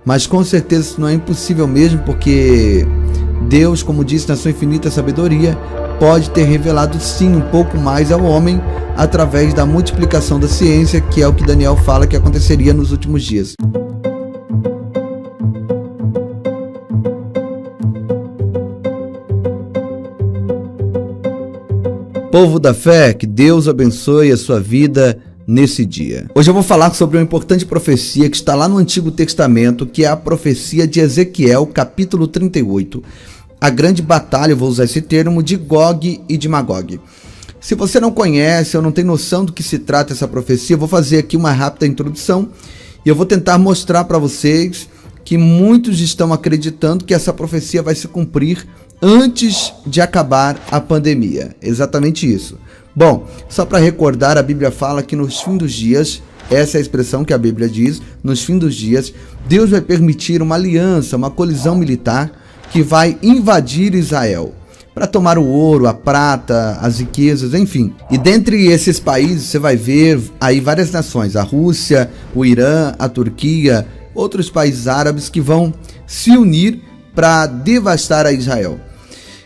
Mas com certeza isso não é impossível mesmo, porque Deus, como disse na sua infinita sabedoria, pode ter revelado sim um pouco mais ao homem através da multiplicação da ciência, que é o que Daniel fala que aconteceria nos últimos dias. Povo da fé, que Deus abençoe a sua vida nesse dia. Hoje eu vou falar sobre uma importante profecia que está lá no Antigo Testamento, que é a profecia de Ezequiel, capítulo 38. A grande batalha, eu vou usar esse termo, de Gog e de Magog. Se você não conhece ou não tem noção do que se trata essa profecia, eu vou fazer aqui uma rápida introdução e eu vou tentar mostrar para vocês que muitos estão acreditando que essa profecia vai se cumprir antes de acabar a pandemia. Exatamente isso. Bom, só para recordar, a Bíblia fala que nos fins dos dias, essa é a expressão que a Bíblia diz, nos fins dos dias, Deus vai permitir uma aliança, uma colisão militar que vai invadir Israel para tomar o ouro, a prata, as riquezas, enfim. E dentre esses países você vai ver aí várias nações, a Rússia, o Irã, a Turquia, outros países árabes que vão se unir para devastar a Israel.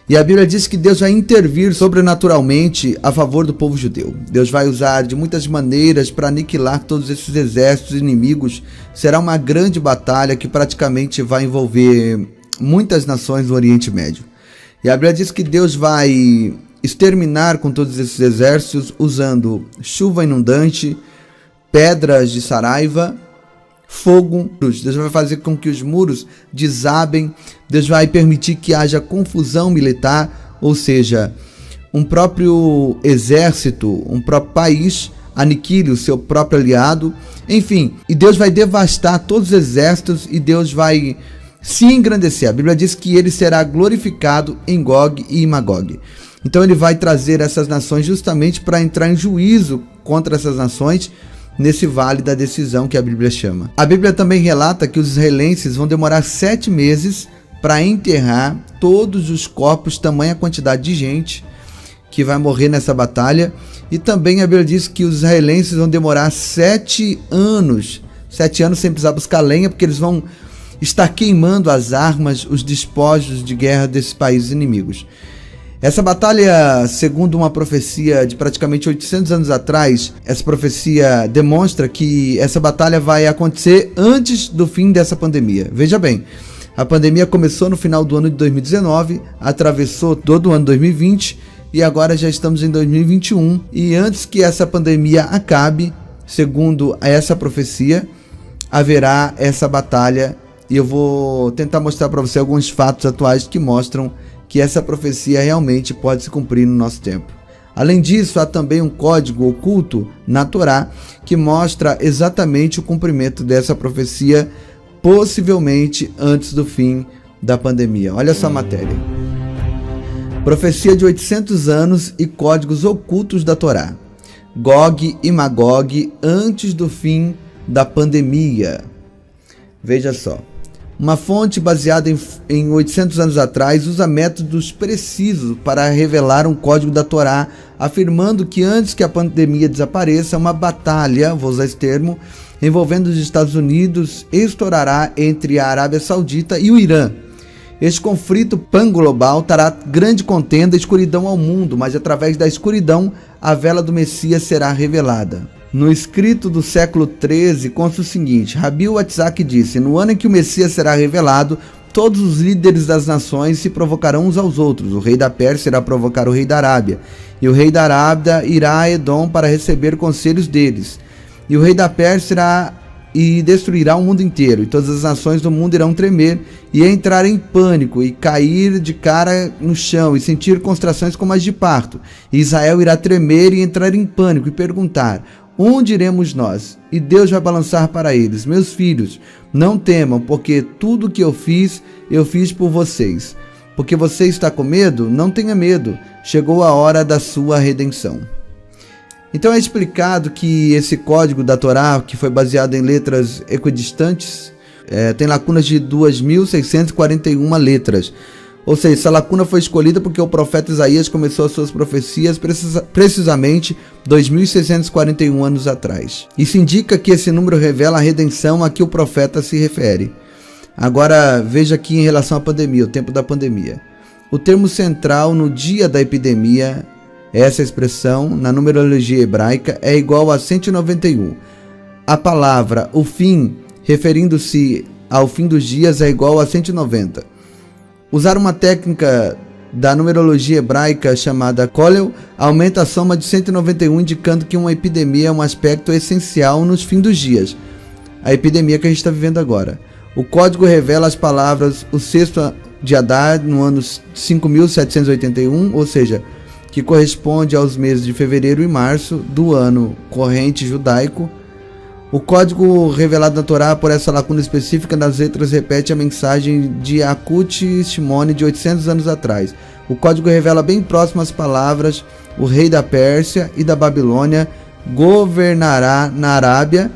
E a Bíblia diz que Deus vai intervir sobrenaturalmente a favor do povo judeu. Deus vai usar de muitas maneiras para aniquilar todos esses exércitos inimigos. Será uma grande batalha que praticamente vai envolver muitas nações do Oriente Médio. E a Bíblia diz que Deus vai exterminar com todos esses exércitos usando chuva inundante, pedras de saraiva, fogo. Deus vai fazer com que os muros desabem. Deus vai permitir que haja confusão militar, ou seja, um próprio exército, um próprio país aniquile o seu próprio aliado. Enfim, e Deus vai devastar todos os exércitos e Deus vai se engrandecer. A Bíblia diz que ele será glorificado em Gog e em Magog. Então ele vai trazer essas nações justamente para entrar em juízo contra essas nações nesse vale da decisão que a Bíblia chama. A Bíblia também relata que os israelenses vão demorar 7 meses para enterrar todos os corpos, tamanha quantidade de gente que vai morrer nessa batalha. E também a Bíblia diz que os israelenses vão demorar 7 anos sem precisar buscar lenha, porque eles vão estar queimando as armas, os despojos de guerra desses países inimigos. Essa batalha, segundo uma profecia de praticamente 800 anos atrás, essa profecia demonstra que essa batalha vai acontecer antes do fim dessa pandemia. Veja bem, a pandemia começou no final do ano de 2019, atravessou todo o ano 2020 e agora já estamos em 2021. E antes que essa pandemia acabe, segundo essa profecia, haverá essa batalha. E eu vou tentar mostrar para você alguns fatos atuais que mostram que essa profecia realmente pode se cumprir no nosso tempo. Além disso, há também um código oculto na Torá que mostra exatamente o cumprimento dessa profecia, possivelmente antes do fim da pandemia. Olha só a matéria. Profecia de 800 anos e códigos ocultos da Torá. Gog e Magog antes do fim da pandemia. Veja só. Uma fonte baseada em 800 anos atrás usa métodos precisos para revelar um código da Torá, afirmando que antes que a pandemia desapareça, uma batalha, vou usar esse termo, envolvendo os Estados Unidos estourará entre a Arábia Saudita e o Irã. Este conflito pan-global trará grande contenda e escuridão ao mundo, mas através da escuridão a vela do Messias será revelada. No escrito do século 13 consta o seguinte: Rabi Watzak disse: no ano em que o Messias será revelado, todos os líderes das nações se provocarão uns aos outros. O rei da Pérsia irá provocar o rei da Arábia, e o rei da Arábia irá a Edom para receber conselhos deles. E o rei da Pérsia irá e destruirá o mundo inteiro, e todas as nações do mundo irão tremer e entrar em pânico e cair de cara no chão e sentir constrações como as de parto. E Israel irá tremer e entrar em pânico e perguntar: onde iremos nós? E Deus vai balançar para eles: meus filhos, não temam, porque tudo que eu fiz por vocês. Porque você está com medo? Não tenha medo, chegou a hora da sua redenção. Então é explicado que esse código da Torá, que foi baseado em letras equidistantes, tem lacunas de 2.641 letras. Ou seja, essa lacuna foi escolhida porque o profeta Isaías começou as suas profecias precisamente 2.641 anos atrás. Isso indica que esse número revela a redenção a que o profeta se refere. Agora veja aqui em relação à pandemia, o tempo da pandemia. O termo central no dia da epidemia, essa expressão na numerologia hebraica é igual a 191. A palavra o fim, referindo-se ao fim dos dias, é igual a 190. Usar uma técnica da numerologia hebraica chamada Kollel aumenta a soma de 191, indicando que uma epidemia é um aspecto essencial nos fins dos dias. A epidemia que a gente está vivendo agora. O código revela as palavras o sexto de Adar no ano 5.781, ou seja, que corresponde aos meses de fevereiro e março do ano corrente judaico. O código revelado na Torá por essa lacuna específica nas letras repete a mensagem de Akut Shimone de 800 anos atrás. O código revela bem próximo as palavras: o rei da Pérsia e da Babilônia governará na Arábia,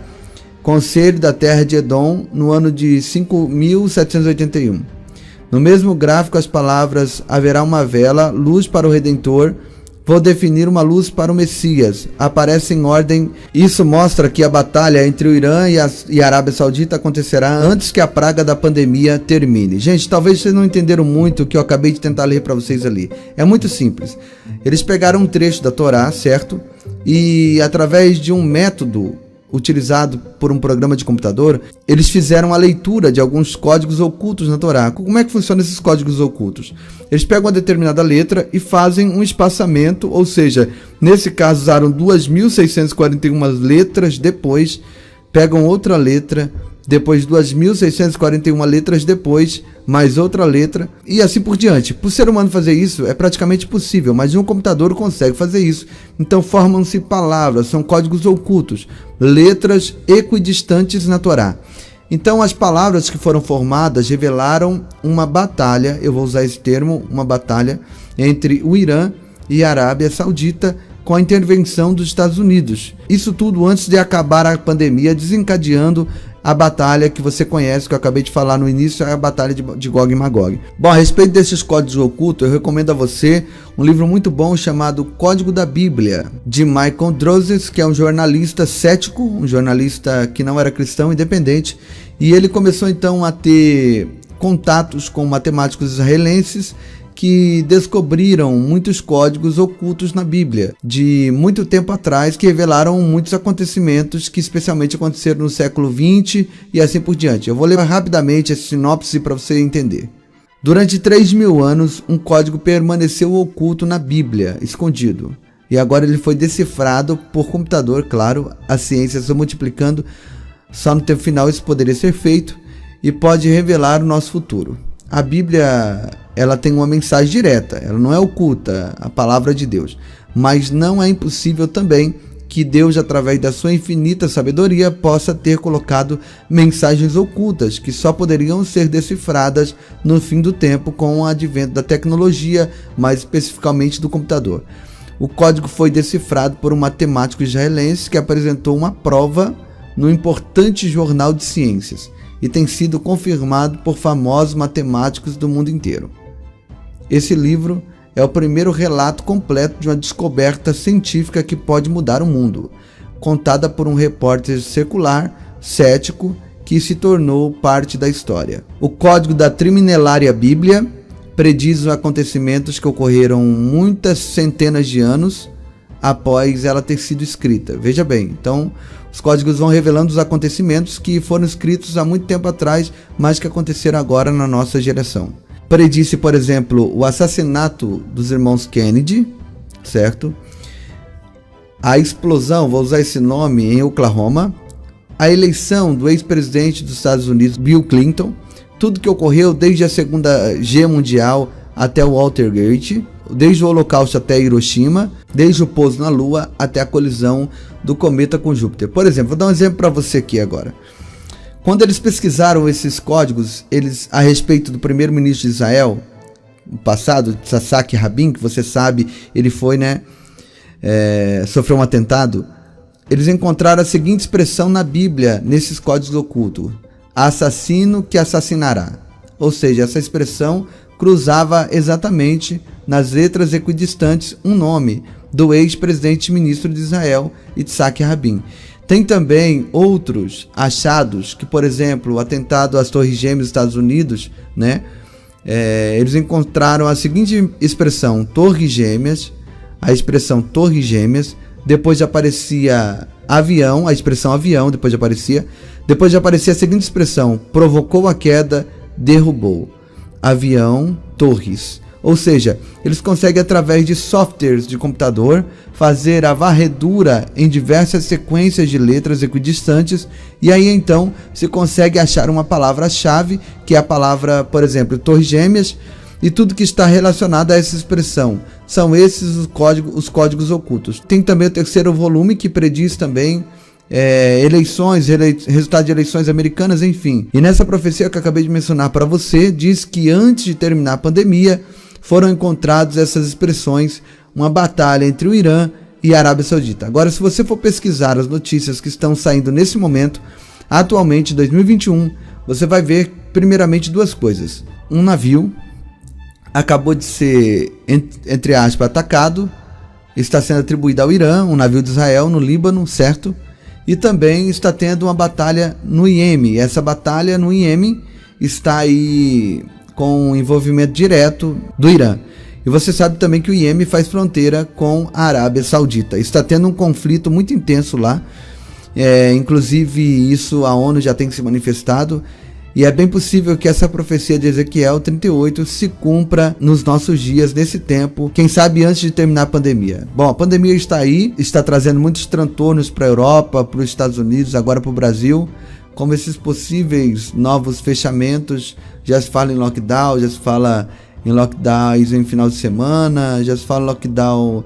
conselho da terra de Edom, no ano de 5.781. No mesmo gráfico, as palavras haverá uma vela, luz para o Redentor, vou definir uma luz para o Messias, aparece em ordem. Isso mostra que a batalha entre o Irã e a Arábia Saudita acontecerá antes que a praga da pandemia termine. Gente, talvez vocês não entenderam muito o que eu acabei de tentar ler para vocês ali. É muito simples. Eles pegaram um trecho da Torá, certo? E através de um método utilizado por um programa de computador, eles fizeram a leitura de alguns códigos ocultos na Torá. Como é que funcionam esses códigos ocultos? Eles pegam uma determinada letra e fazem um espaçamento, ou seja, nesse caso usaram 2.641 letras, depois pegam outra letra, depois 2.641 letras depois, mais outra letra, e assim por diante. Para o ser humano fazer isso é praticamente impossível, mas um computador consegue fazer isso. Então formam-se palavras, são códigos ocultos, letras equidistantes na Torá. Então as palavras que foram formadas revelaram uma batalha, eu vou usar esse termo, uma batalha entre o Irã e a Arábia Saudita, com a intervenção dos Estados Unidos. Isso tudo antes de acabar a pandemia, desencadeando a batalha que você conhece, que eu acabei de falar no início, é a batalha de Gog e Magog. Bom, a respeito desses códigos ocultos, eu recomendo a você um livro muito bom chamado Código da Bíblia, de Michael Drozes, que é um jornalista cético, um jornalista que não era cristão, independente, e ele começou então a ter contatos com matemáticos israelenses que descobriram muitos códigos ocultos na Bíblia, de muito tempo atrás, que revelaram muitos acontecimentos que especialmente aconteceram no século XX e assim por diante. Eu vou ler rapidamente essa sinopse para você entender. Durante 3.000 anos, um código permaneceu oculto na Bíblia, escondido. E agora ele foi decifrado por computador, claro, a ciência se multiplicando. Só no tempo final isso poderia ser feito e pode revelar o nosso futuro. A Bíblia, ela tem uma mensagem direta, ela não é oculta, a palavra de Deus. Mas não é impossível também que Deus, através da sua infinita sabedoria, possa ter colocado mensagens ocultas que só poderiam ser decifradas no fim do tempo com o advento da tecnologia, mais especificamente do computador. O código foi decifrado por um matemático israelense que apresentou uma prova no importante jornal de ciências e tem sido confirmado por famosos matemáticos do mundo inteiro. Esse livro é o primeiro relato completo de uma descoberta científica que pode mudar o mundo, contada por um repórter secular, cético, que se tornou parte da história. O código da trimilenária Bíblia prediz os acontecimentos que ocorreram muitas centenas de anos após ela ter sido escrita. Veja bem, então os códigos vão revelando os acontecimentos que foram escritos há muito tempo atrás, mas que aconteceram agora na nossa geração. Predisse, por exemplo, o assassinato dos irmãos Kennedy, certo? A explosão, vou usar esse nome, em Oklahoma, a eleição do ex-presidente dos Estados Unidos, Bill Clinton, tudo que ocorreu desde a Segunda Guerra Mundial até o Watergate, desde o Holocausto até Hiroshima, desde o pouso na Lua até a colisão do cometa com Júpiter. Por exemplo, vou dar um exemplo para você aqui agora. Quando eles pesquisaram esses códigos, a respeito do primeiro-ministro de Israel, no passado, Yitzhak Rabin, que você sabe, ele foi, sofreu um atentado, eles encontraram a seguinte expressão na Bíblia, nesses códigos ocultos: assassino que assassinará. Ou seja, essa expressão cruzava exatamente nas letras equidistantes um nome do ex-presidente ministro de Israel, Yitzhak Rabin. Tem também outros achados que, por exemplo, o atentado às Torres Gêmeas dos Estados Unidos, né? Eles encontraram a seguinte expressão, Torres Gêmeas, a expressão Torres Gêmeas, depois aparecia avião, a expressão avião, depois aparecia a seguinte expressão, provocou a queda, derrubou, avião, torres. Ou seja, eles conseguem através de softwares de computador fazer a varredura em diversas sequências de letras equidistantes e aí então se consegue achar uma palavra-chave, que é a palavra, por exemplo, Torres Gêmeas, e tudo que está relacionado a essa expressão. São esses os códigos ocultos. Tem também o terceiro volume que prediz também resultado de eleições americanas, enfim. E nessa profecia que eu acabei de mencionar para você, diz que antes de terminar a pandemia, foram encontradas essas expressões, uma batalha entre o Irã e a Arábia Saudita. Agora, se você for pesquisar as notícias que estão saindo nesse momento, atualmente, em 2021, você vai ver primeiramente duas coisas. Um navio acabou de ser, entre aspas, atacado, está sendo atribuído ao Irã, um navio de Israel no Líbano, certo? E também está tendo uma batalha no Iêmen. Essa batalha no Iêmen está aí com envolvimento direto do Irã. E você sabe também que o Iêmen faz fronteira com a Arábia Saudita. Está tendo um conflito muito intenso lá. Inclusive isso a ONU já tem se manifestado. E é bem possível que essa profecia de Ezequiel 38 se cumpra nos nossos dias, nesse tempo, quem sabe antes de terminar a pandemia. Bom, a pandemia está aí, está trazendo muitos transtornos para a Europa, para os Estados Unidos, agora para o Brasil, como esses possíveis novos fechamentos. Já se fala em lockdown, já se fala em lockdowns em final de semana, já se fala em lockdown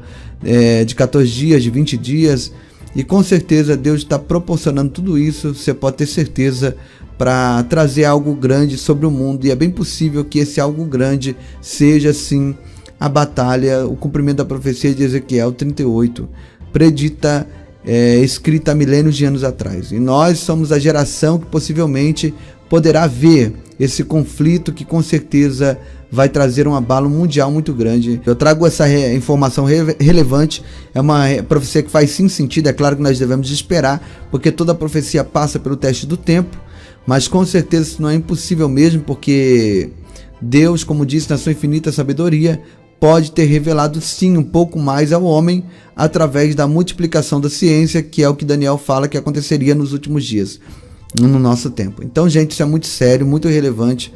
de 14 dias, de 20 dias, e com certeza Deus está proporcionando tudo isso, você pode ter certeza, para trazer algo grande sobre o mundo, e é bem possível que esse algo grande seja sim a batalha, o cumprimento da profecia de Ezequiel 38, predita, escrita há milênios de anos atrás. E nós somos a geração que possivelmente poderá ver esse conflito que com certeza vai trazer um abalo mundial muito grande. Eu trago essa informação relevante, é uma profecia que faz sim sentido, é claro que nós devemos esperar, porque toda profecia passa pelo teste do tempo, mas com certeza isso não é impossível mesmo, porque Deus, como disse na sua infinita sabedoria, pode ter revelado sim um pouco mais ao homem através da multiplicação da ciência, que é o que Daniel fala que aconteceria nos últimos dias, no nosso tempo. Então, gente, isso é muito sério, muito relevante,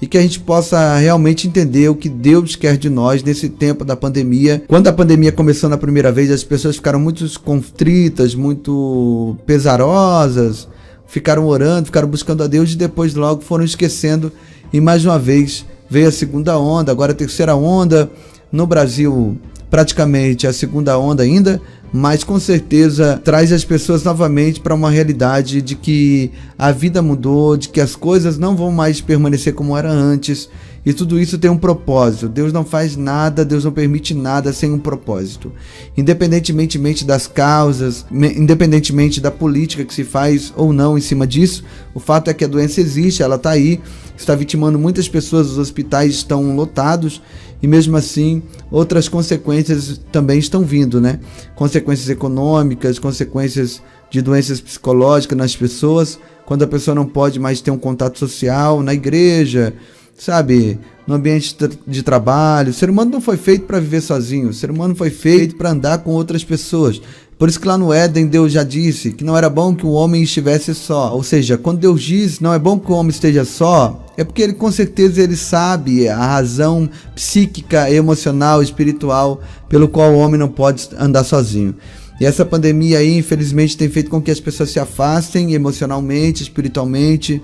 e que a gente possa realmente entender o que Deus quer de nós nesse tempo da pandemia. Quando a pandemia começou na primeira vez, as pessoas ficaram muito contritas, muito pesarosas, ficaram orando, ficaram buscando a Deus e depois logo foram esquecendo, e mais uma vez veio a segunda onda, agora a terceira onda, no Brasil praticamente a segunda onda ainda, mas com certeza traz as pessoas novamente para uma realidade de que a vida mudou, de que as coisas não vão mais permanecer como era antes, e tudo isso tem um propósito. Deus não faz nada, Deus não permite nada sem um propósito. Independentemente das causas, independentemente da política que se faz ou não em cima disso, o fato é que a doença existe, ela está aí, está vitimando muitas pessoas, os hospitais estão lotados, e mesmo assim outras consequências também estão vindo, né? Consequências econômicas, consequências de doenças psicológicas nas pessoas, quando a pessoa não pode mais ter um contato social na igreja, sabe, no ambiente de trabalho. O ser humano não foi feito para viver sozinho, o ser humano foi feito para andar com outras pessoas. Por isso que lá no Éden Deus já disse que não era bom que o homem estivesse só. Ou seja, quando Deus diz não é bom que o homem esteja só, é porque ele com certeza ele sabe a razão psíquica, emocional, espiritual pelo qual o homem não pode andar sozinho. E essa pandemia aí, infelizmente, tem feito com que as pessoas se afastem emocionalmente, espiritualmente,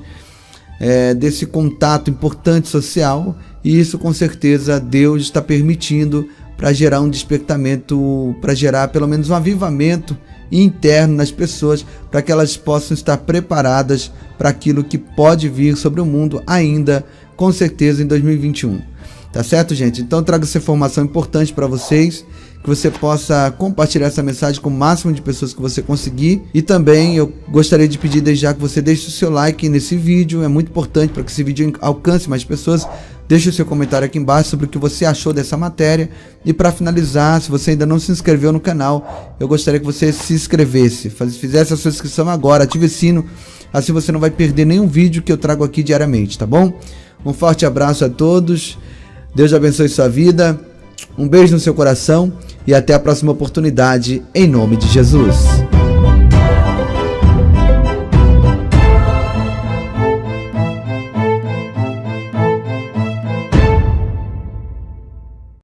desse contato importante social, e isso com certeza Deus está permitindo para gerar um despertamento, para gerar pelo menos um avivamento interno nas pessoas, para que elas possam estar preparadas para aquilo que pode vir sobre o mundo ainda, com certeza, em 2021. Tá certo, gente? Então trago essa informação importante para vocês, que você possa compartilhar essa mensagem com o máximo de pessoas que você conseguir. E também eu gostaria de pedir desde já que você deixe o seu like nesse vídeo, é muito importante para que esse vídeo alcance mais pessoas. Deixe o seu comentário aqui embaixo sobre o que você achou dessa matéria. E para finalizar, se você ainda não se inscreveu no canal, eu gostaria que você se inscrevesse, fizesse a sua inscrição agora, ative o sino, assim você não vai perder nenhum vídeo que eu trago aqui diariamente, tá bom? Um forte abraço a todos, Deus abençoe sua vida, um beijo no seu coração e até a próxima oportunidade, em nome de Jesus.